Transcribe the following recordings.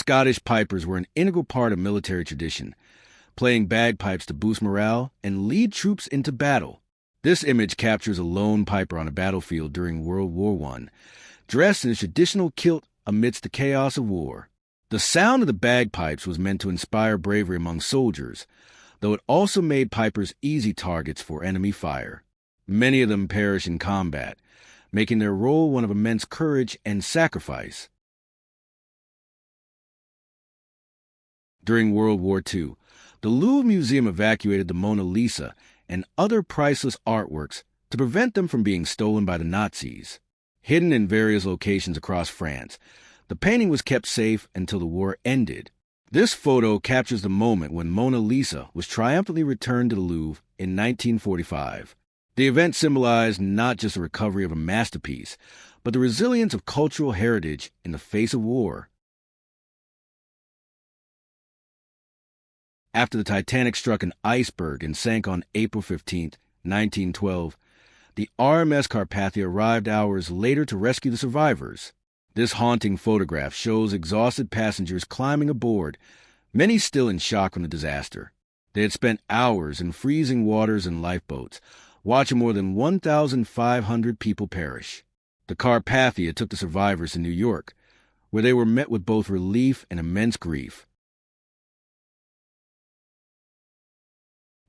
Scottish pipers were an integral part of military tradition, playing bagpipes to boost morale and lead troops into battle. This image captures a lone piper on a battlefield during World War I, dressed in a traditional kilt amidst the chaos of war. The sound of the bagpipes was meant to inspire bravery among soldiers, though it also made pipers easy targets for enemy fire. Many of them perished in combat, making their role one of immense courage and sacrifice. During World War II, the Louvre Museum evacuated the Mona Lisa and other priceless artworks to prevent them from being stolen by the Nazis. Hidden in various locations across France, the painting was kept safe until the war ended. This photo captures the moment when Mona Lisa was triumphantly returned to the Louvre in 1945. The event symbolized not just the recovery of a masterpiece, but the resilience of cultural heritage in the face of war. After the Titanic struck an iceberg and sank on April 15, 1912, the RMS Carpathia arrived hours later to rescue the survivors. This haunting photograph shows exhausted passengers climbing aboard, many still in shock from the disaster. They had spent hours in freezing waters and lifeboats, watching more than 1,500 people perish. The Carpathia took the survivors to New York, where they were met with both relief and immense grief.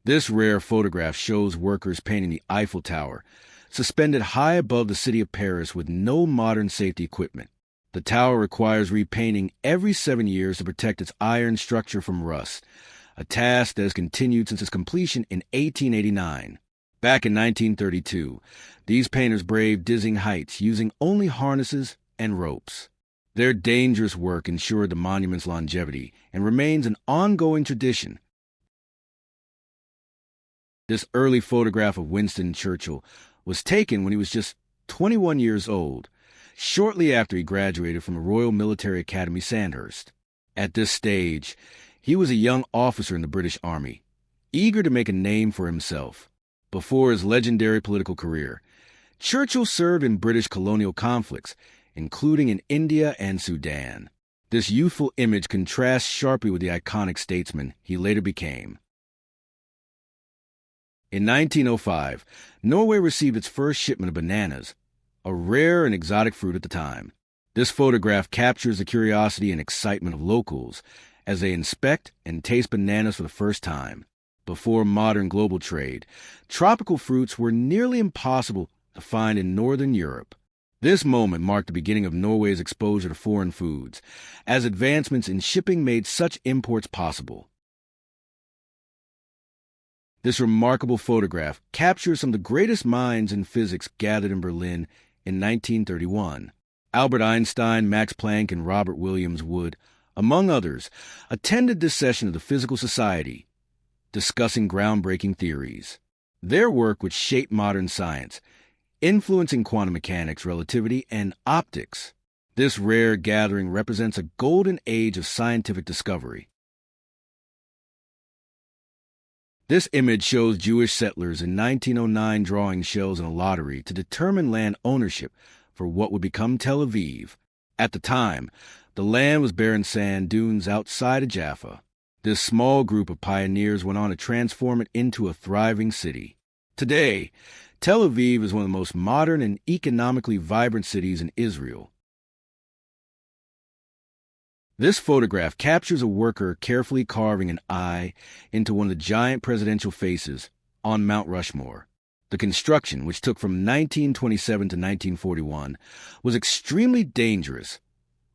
This rare photograph shows workers painting the Eiffel Tower, suspended high above the city of Paris with no modern safety equipment. The tower requires repainting every 7 years to protect its iron structure from rust, a task that has continued since its completion in 1889. Back in 1932, these painters braved dizzying heights using only harnesses and ropes. Their dangerous work ensured the monument's longevity and remains an ongoing tradition. This early photograph of Winston Churchill was taken when he was just 21 years old, shortly after he graduated from the Royal Military Academy Sandhurst. At this stage, he was a young officer in the British Army, eager to make a name for himself. Before his legendary political career, Churchill served in British colonial conflicts, including in India and Sudan. This youthful image contrasts sharply with the iconic statesman he later became. In 1905, Norway received its first shipment of bananas, a rare and exotic fruit at the time. This photograph captures the curiosity and excitement of locals as they inspect and taste bananas for the first time. Before modern global trade, tropical fruits were nearly impossible to find in northern Europe. This moment marked the beginning of Norway's exposure to foreign foods, as advancements in shipping made such imports possible. This remarkable photograph captures some of the greatest minds in physics gathered in Berlin in 1931. Albert Einstein, Max Planck, and Robert Williams Wood, among others, attended this session of the Physical Society, discussing groundbreaking theories. Their work would shape modern science, influencing quantum mechanics, relativity, and optics. This rare gathering represents a golden age of scientific discovery. This image shows Jewish settlers in 1909 drawing shells in a lottery to determine land ownership for what would become Tel Aviv. At the time, the land was barren sand dunes outside of Jaffa. This small group of pioneers went on to transform it into a thriving city. Today, Tel Aviv is one of the most modern and economically vibrant cities in Israel. This photograph captures a worker carefully carving an eye into one of the giant presidential faces on Mount Rushmore. The construction, which took from 1927 to 1941, was extremely dangerous,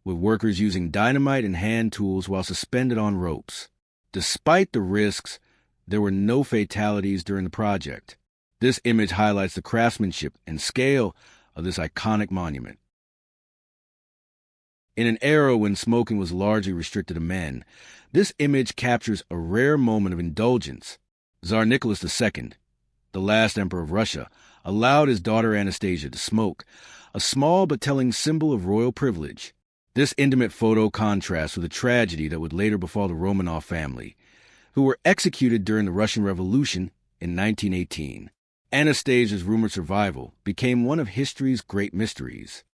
with workers using dynamite and hand tools while suspended on ropes. Despite the risks, there were no fatalities during the project. This image highlights the craftsmanship and scale of this iconic monument. In an era when smoking was largely restricted to men, this image captures a rare moment of indulgence. Tsar Nicholas II, the last emperor of Russia, allowed his daughter Anastasia to smoke, a small but telling symbol of royal privilege. This intimate photo contrasts with the tragedy that would later befall the Romanov family, who were executed during the Russian Revolution in 1918. Anastasia's rumored survival became one of history's great mysteries.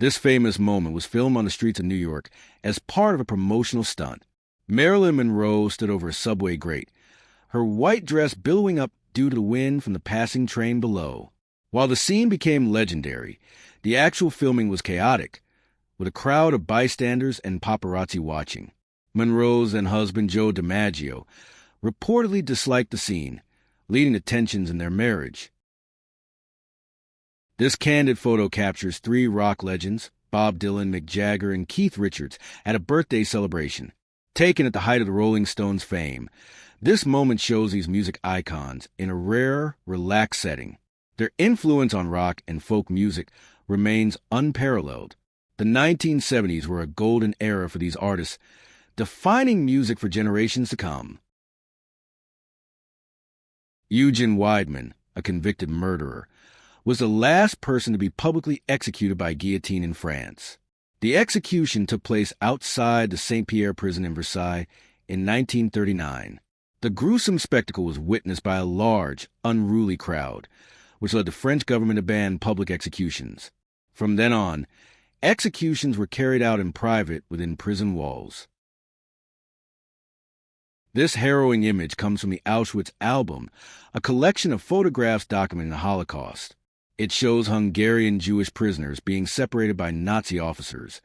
This famous moment was filmed on the streets of New York as part of a promotional stunt. Marilyn Monroe stood over a subway grate, her white dress billowing up due to the wind from the passing train below. While the scene became legendary, the actual filming was chaotic, with a crowd of bystanders and paparazzi watching. Monroe's then husband, Joe DiMaggio, reportedly disliked the scene, leading to tensions in their marriage. This candid photo captures three rock legends, Bob Dylan, Mick Jagger, and Keith Richards, at a birthday celebration. Taken at the height of the Rolling Stones' fame, this moment shows these music icons in a rare, relaxed setting. Their influence on rock and folk music remains unparalleled. The 1970s were a golden era for these artists, defining music for generations to come. Eugene Weidman, a convicted murderer, was the last person to be publicly executed by guillotine in France. The execution took place outside the Saint-Pierre prison in Versailles in 1939. The gruesome spectacle was witnessed by a large, unruly crowd, which led the French government to ban public executions. From then on, executions were carried out in private within prison walls. This harrowing image comes from the Auschwitz album, a collection of photographs documenting the Holocaust. It shows Hungarian Jewish prisoners being separated by Nazi officers,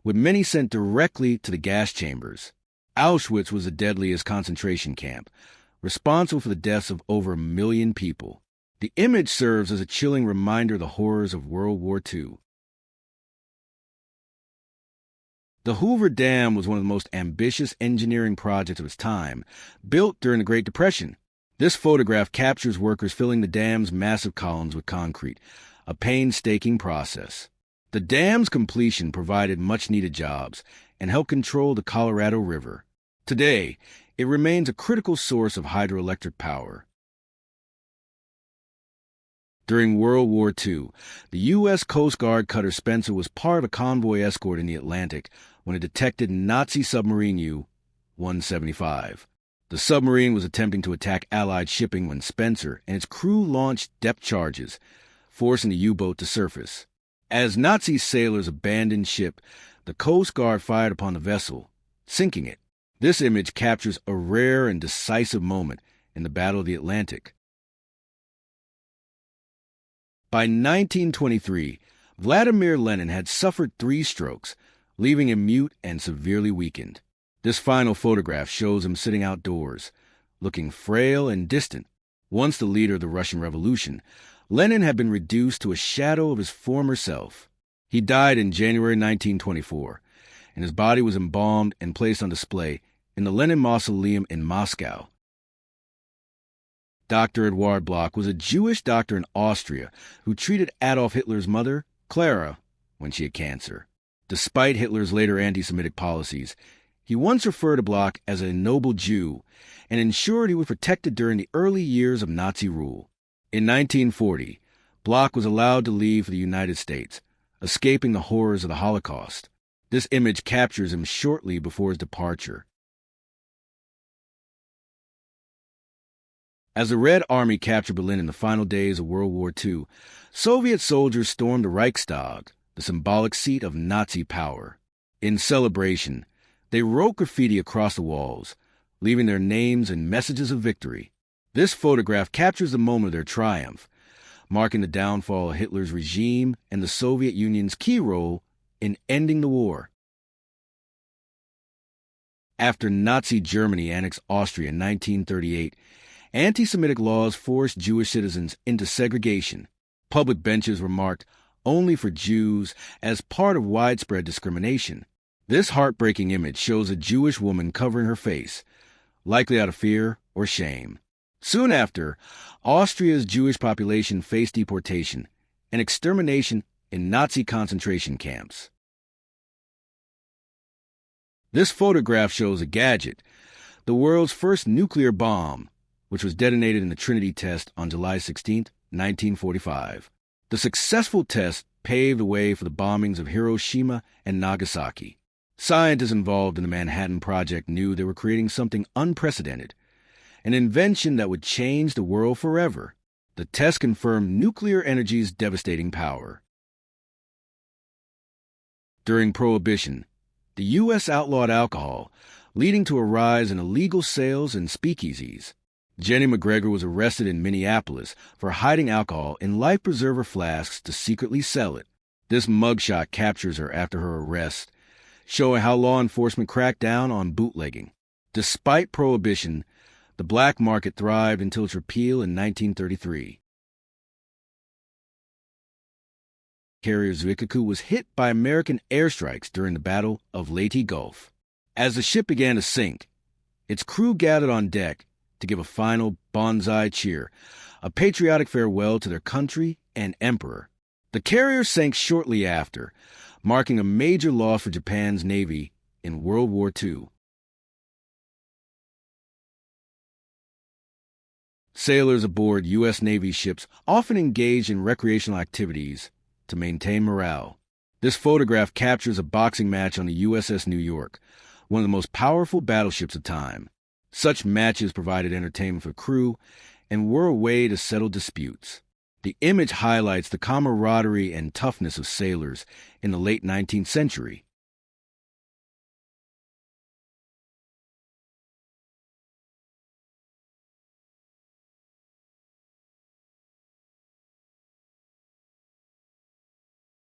with many sent directly to the gas chambers. Auschwitz was the deadliest concentration camp, responsible for the deaths of over 1 million people. The image serves as a chilling reminder of the horrors of World War II. The Hoover Dam was one of the most ambitious engineering projects of its time, built during the Great Depression. This photograph captures workers filling the dam's massive columns with concrete, a painstaking process. The dam's completion provided much-needed jobs and helped control the Colorado River. Today, it remains a critical source of hydroelectric power. During World War II, the U.S. Coast Guard cutter Spencer was part of a convoy escort in the Atlantic when it detected Nazi submarine U-175. The submarine was attempting to attack Allied shipping when Spencer and its crew launched depth charges, forcing the U-boat to surface. As Nazi sailors abandoned ship, the Coast Guard fired upon the vessel, sinking it. This image captures a rare and decisive moment in the Battle of the Atlantic. By 1923, Vladimir Lenin had suffered 3 strokes, leaving him mute and severely weakened. This final photograph shows him sitting outdoors, looking frail and distant. Once the leader of the Russian Revolution, Lenin had been reduced to a shadow of his former self. He died in January 1924, and his body was embalmed and placed on display in the Lenin Mausoleum in Moscow. Dr. Eduard Bloch was a Jewish doctor in Austria who treated Adolf Hitler's mother, Clara, when she had cancer. Despite Hitler's later anti-Semitic policies, he once referred to Bloch as a noble Jew and ensured he was protected during the early years of Nazi rule. In 1940, Bloch was allowed to leave for the United States, escaping the horrors of the Holocaust. This image captures him shortly before his departure. As the Red Army captured Berlin in the final days of World War II, Soviet soldiers stormed the Reichstag, the symbolic seat of Nazi power. In celebration, they wrote graffiti across the walls, leaving their names and messages of victory. This photograph captures the moment of their triumph, marking the downfall of Hitler's regime and the Soviet Union's key role in ending the war. After Nazi Germany annexed Austria in 1938, anti-Semitic laws forced Jewish citizens into segregation. Public benches were marked only for Jews as part of widespread discrimination. This heartbreaking image shows a Jewish woman covering her face, likely out of fear or shame. Soon after, Austria's Jewish population faced deportation and extermination in Nazi concentration camps. This photograph shows a gadget, the world's first nuclear bomb, which was detonated in the Trinity test on July 16, 1945. The successful test paved the way for the bombings of Hiroshima and Nagasaki. Scientists involved in the Manhattan Project knew they were creating something unprecedented, an invention that would change the world forever. The test confirmed nuclear energy's devastating power. During Prohibition, the U.S. outlawed alcohol, leading to a rise in illegal sales and speakeasies. Jenny McGregor was arrested in Minneapolis for hiding alcohol in life preserver flasks to secretly sell it. This mugshot captures her after her arrest, showing how law enforcement cracked down on bootlegging. Despite Prohibition, the black market thrived until its repeal in 1933. Carrier Zuikaku was hit by American airstrikes during the Battle of Leyte Gulf. As the ship began to sink, its crew gathered on deck to give a final banzai cheer, a patriotic farewell to their country and emperor. The carrier sank shortly after, marking a major loss for Japan's Navy in World War II. Sailors aboard U.S. Navy ships often engaged in recreational activities to maintain morale. This photograph captures a boxing match on the USS New York, one of the most powerful battleships of time. Such matches provided entertainment for crew and were a way to settle disputes. The image highlights the camaraderie and toughness of sailors in the late 19th century.